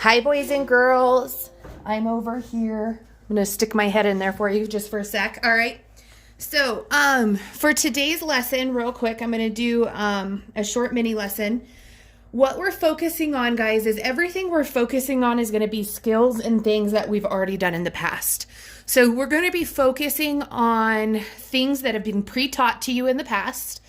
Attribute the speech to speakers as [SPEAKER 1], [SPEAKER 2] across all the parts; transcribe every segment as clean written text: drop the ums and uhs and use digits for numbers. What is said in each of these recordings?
[SPEAKER 1] Hi, boys and girls. I'm over here. I'm going to stick my head in there for you just for a sec. All right. So, for today's lesson, real quick, I'm going to do a short mini lesson. What we're focusing on, guys, is everything we're focusing on is going to be skills and things that we've already done in the past. So we're going to be focusing on things that have been pre-taught to you in the past,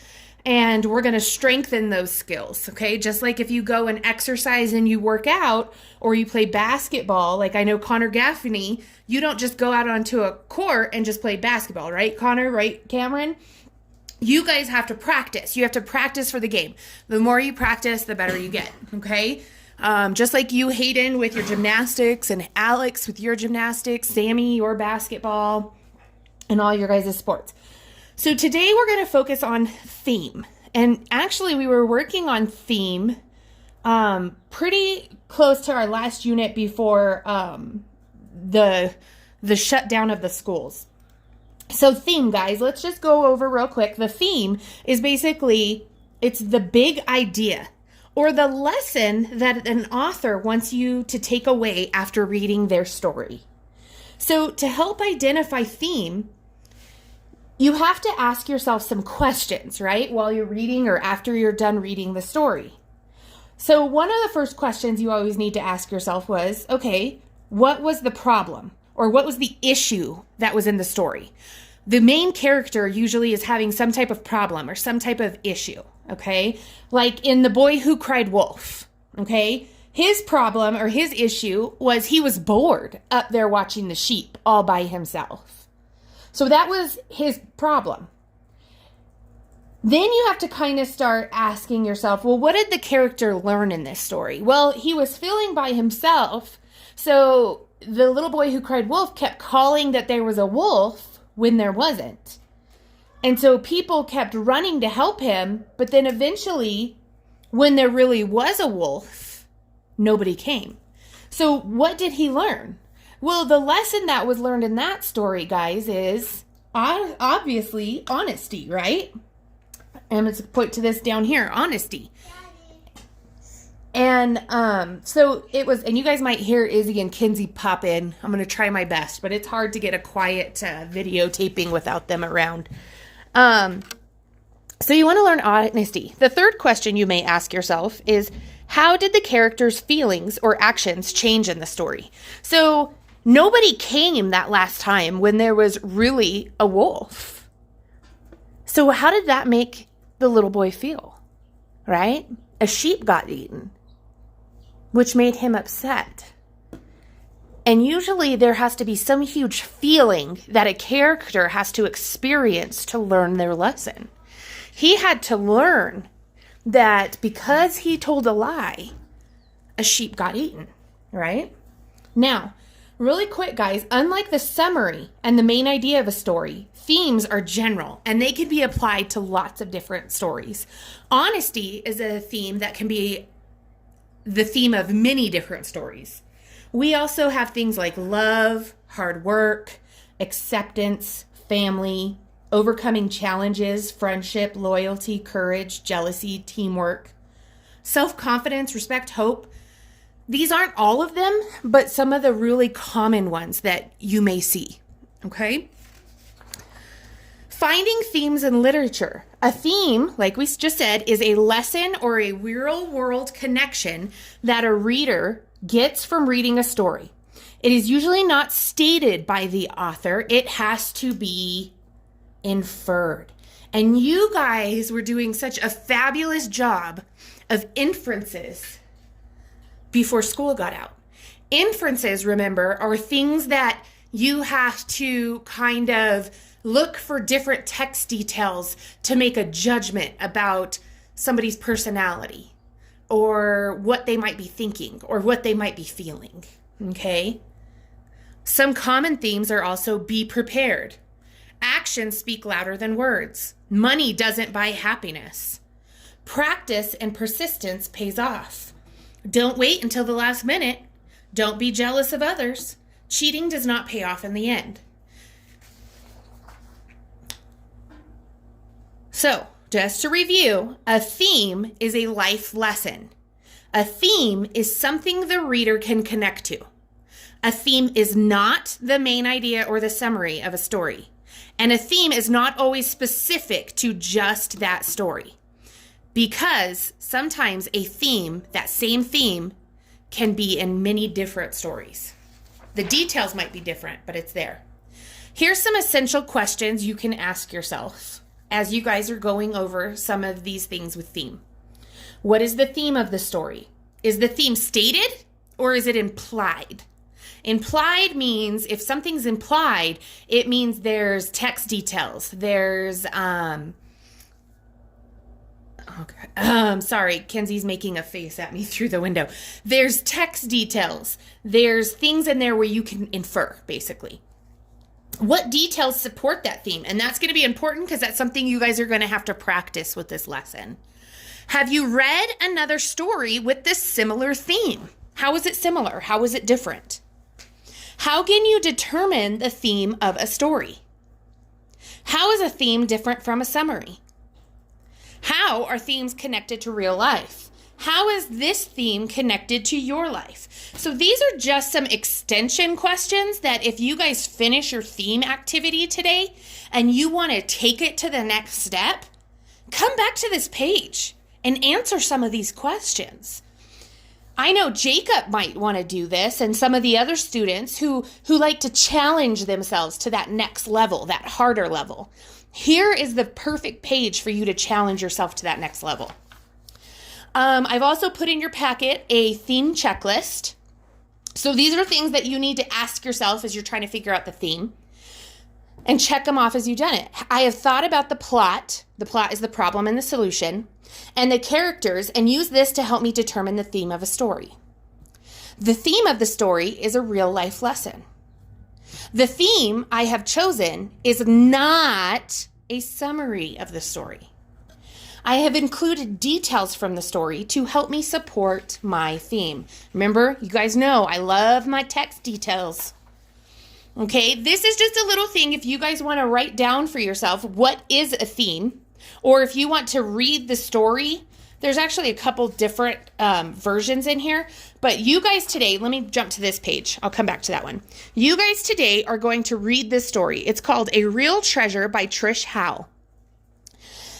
[SPEAKER 1] and we're going to strengthen those skills, okay? Just like if you go and exercise and you work out or you play basketball, like I know Connor Gaffney, you don't just go out onto a court and just play basketball, right, Connor? Right, Cameron? You guys have to practice. You have to practice for the game. The more you practice, the better you get, okay? Just like you, Hayden, with your gymnastics, and Alex with your gymnastics, Sammy, your basketball, and all your guys' sports. So today we're going to focus on theme. And actually, we were working on theme pretty close to our last unit before the shutdown of the schools. So theme, guys, let's just go over real quick. The theme is basically, it's the big idea or the lesson that an author wants you to take away after reading their story. So to help identify theme, you have to ask yourself some questions, right? While you're reading or after you're done reading the story. So one of the first questions you always need to ask yourself was, okay, what was the problem? Or what was the issue that was in the story? The main character usually is having some type of problem or some type of issue, okay? Like in The Boy Who Cried Wolf, okay? His problem or his issue was he was bored up there watching the sheep all by himself. So that was his problem. Then you have to kind of start asking yourself, well, what did the character learn in this story? Well, he was feeling by himself, so the little boy who cried wolf kept calling that there was a wolf when there wasn't. And so people kept running to help him, but then eventually, when there really was a wolf, nobody came. So what did he learn? Well, the lesson that was learned in that story, guys, is obviously honesty, right? I'm going to put to this down here, honesty. And so it was, and you guys might hear Izzy and Kinsey pop in. I'm going to try my best, but it's hard to get a quiet videotaping without them around. So you want to learn honesty. The third question you may ask yourself is, how did the character's feelings or actions change in the story? So nobody came that last time when there was really a wolf. So how did that make the little boy feel, right? A sheep got eaten, which made him upset. And usually there has to be some huge feeling that a character has to experience to learn their lesson. He had to learn that because he told a lie, a sheep got eaten, right? Now, really quick, guys, unlike the summary and the main idea of a story, themes are general and they can be applied to lots of different stories. Honesty is a theme that can be the theme of many different stories. We also have things like love, hard work, acceptance, family, overcoming challenges, friendship, loyalty, courage, jealousy, teamwork, self-confidence, respect, hope. These aren't all of them, but some of the really common ones that you may see, okay? Finding themes in literature. A theme, like we just said, is a lesson or a real-world connection that a reader gets from reading a story. It is usually not stated by the author. It has to be inferred. And you guys were doing such a fabulous job of inferences before school got out. Inferences, remember, are things that you have to kind of look for different text details to make a judgment about somebody's personality or what they might be thinking or what they might be feeling, okay? Some common themes are also be prepared. Actions speak louder than words. Money doesn't buy happiness. Practice and persistence pays off. Don't wait until the last minute. Don't be jealous of others. Cheating does not pay off in the end. So, just to review, a theme is a life lesson. A theme is something the reader can connect to. A theme is not the main idea or the summary of a story. And a theme is not always specific to just that story. Because sometimes a theme, that same theme, can be in many different stories. The details might be different, but it's there. Here's some essential questions you can ask yourself as you guys are going over some of these things with theme. What is the theme of the story? Is the theme stated or is it implied? Implied means if something's implied, it means there's text details. There's, sorry, Kenzie's making a face at me through the window. There's text details. There's things in there where you can infer, basically. What details support that theme? And that's going to be important because that's something you guys are going to have to practice with this lesson. Have you read another story with this similar theme? How is it similar? How is it different? How can you determine the theme of a story? How is a theme different from a summary? How are themes connected to real life? How is this theme connected to your life? So these are just some extension questions that if you guys finish your theme activity today and you want to take it to the next step, come back to this page and answer some of these questions. I know Jacob might want to do this and some of the other students who like to challenge themselves to that next level, that harder level. Here is the perfect page for you to challenge yourself to that next level. I've also put in your packet a theme checklist. So these are things that you need to ask yourself as you're trying to figure out the theme and check them off as you've done it. I have thought about the plot. The plot is the problem and the solution, and the characters, and use this to help me determine the theme of a story. The theme of the story is a real life lesson. The theme I have chosen is not a summary of the story. I have included details from the story to help me support my theme. Remember, you guys know I love my text details. Okay, this is just a little thing if you guys want to write down for yourself what is a theme, or if you want to read the story. There's actually a couple different versions in here, but you guys today, let me jump to this page. I'll come back to that one. You guys today are going to read this story. It's called A Real Treasure by Trish Howe.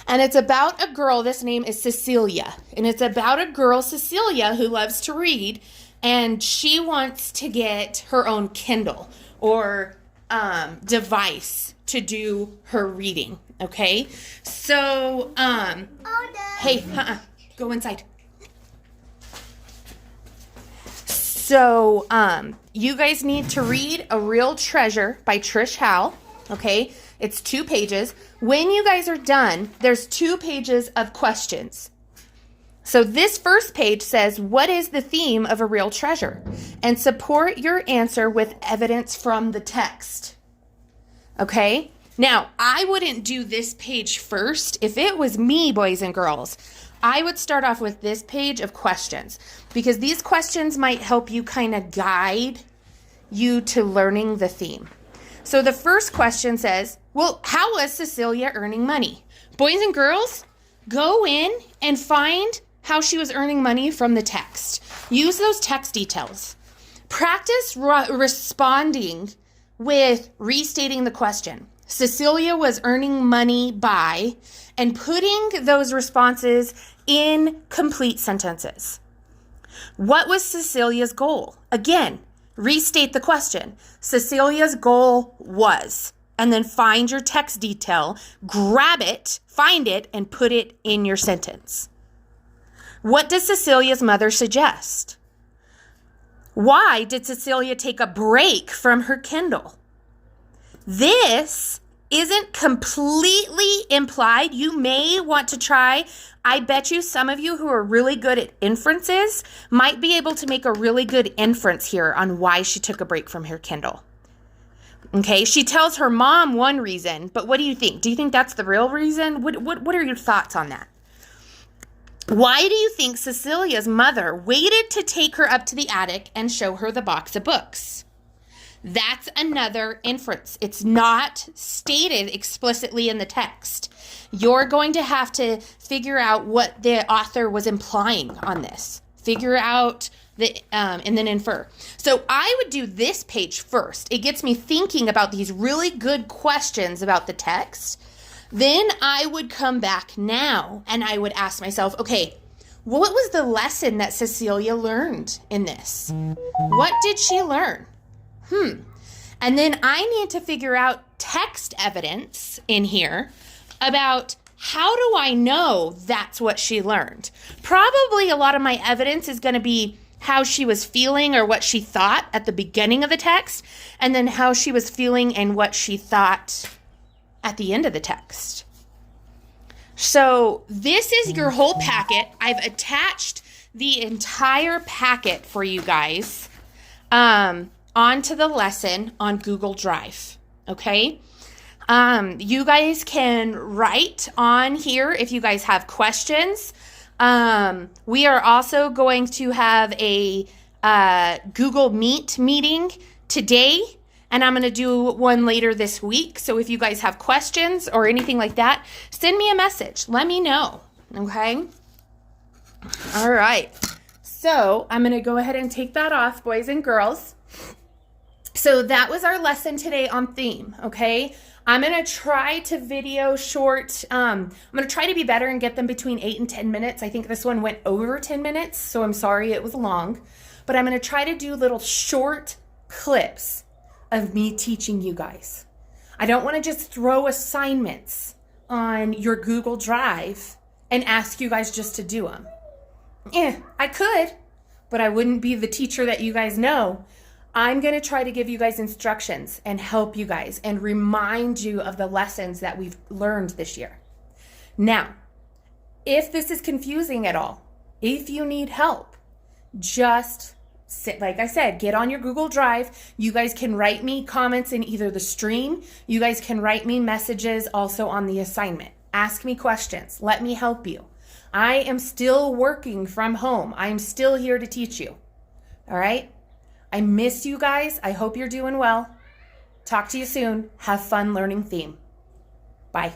[SPEAKER 1] And it's about a girl, this name is Cecilia. And it's about a girl, Cecilia, who loves to read. And she wants to get her own Kindle or device to do her reading. Okay? So, hey, go inside. So, you guys need to read A Real Treasure by Trish Howe. Okay? It's 2 pages. When you guys are done, there's 2 pages of questions. So this first page says, what is the theme of A Real Treasure? And support your answer with evidence from the text. Okay? Now, I wouldn't do this page first. If it was me, boys and girls, I would start off with this page of questions because these questions might help you kind of guide you to learning the theme. So the first question says, well, how was Cecilia earning money? Boys and girls, go in and find how she was earning money from the text. Use those text details. Practice responding with restating the question. Cecilia was earning money by, and putting those responses in complete sentences. What was Cecilia's goal? Again, restate the question. Cecilia's goal was, and then find your text detail, grab it, find it, and put it in your sentence. What does Cecilia's mother suggest? Why did Cecilia take a break from her Kindle? This isn't completely implied. You may want to try. I bet you some of you who are really good at inferences might be able to make a really good inference here on why she took a break from her Kindle. Okay, she tells her mom one reason, but what do you think? Do you think that's the real reason? What are your thoughts on that? Why do you think Cecilia's mother waited to take her up to the attic and show her the box of books? That's another inference. It's not stated explicitly in the text. You're going to have to figure out what the author was implying on this. figure out and then infer. So I would do this page first. It gets me thinking about these really good questions about the text. Then I would come back now and I would ask myself, okay, what was the lesson that Cecilia learned in this? What did she learn? And then I need to figure out text evidence in here about how do I know that's what she learned? Probably a lot of my evidence is going to be how she was feeling or what she thought at the beginning of the text, and then how she was feeling and what she thought at the end of the text. So this is your whole packet. I've attached the entire packet for you guys onto the lesson on Google Drive, okay? You guys can write on here if you guys have questions. We are also going to have a Google Meet meeting today, and I'm going to do one later this week. So if you guys have questions or anything like that, send me a message. Let me know, okay? All right. So I'm going to go ahead and take that off, boys and girls. So that was our lesson today on theme, okay? I'm going to try to video short. I'm going to try to be better and get them between 8 and 10 minutes. I think this one went over 10 minutes, so I'm sorry it was long. But I'm going to try to do little short clips of me teaching you guys. I don't want to just throw assignments on your Google Drive and ask you guys just to do them. I could, but I wouldn't be the teacher that you guys know. I'm going to try to give you guys instructions and help you guys and remind you of the lessons that we've learned this year. Now, if this is confusing at all, if you need help, just sit, like I said, get on your Google Drive. You guys can write me comments in either the stream. You guys can write me messages also on the assignment. Ask me questions. Let me help you. I am still working from home. I am still here to teach you. All right? I miss you guys. I hope you're doing well. Talk to you soon. Have fun learning theme. Bye.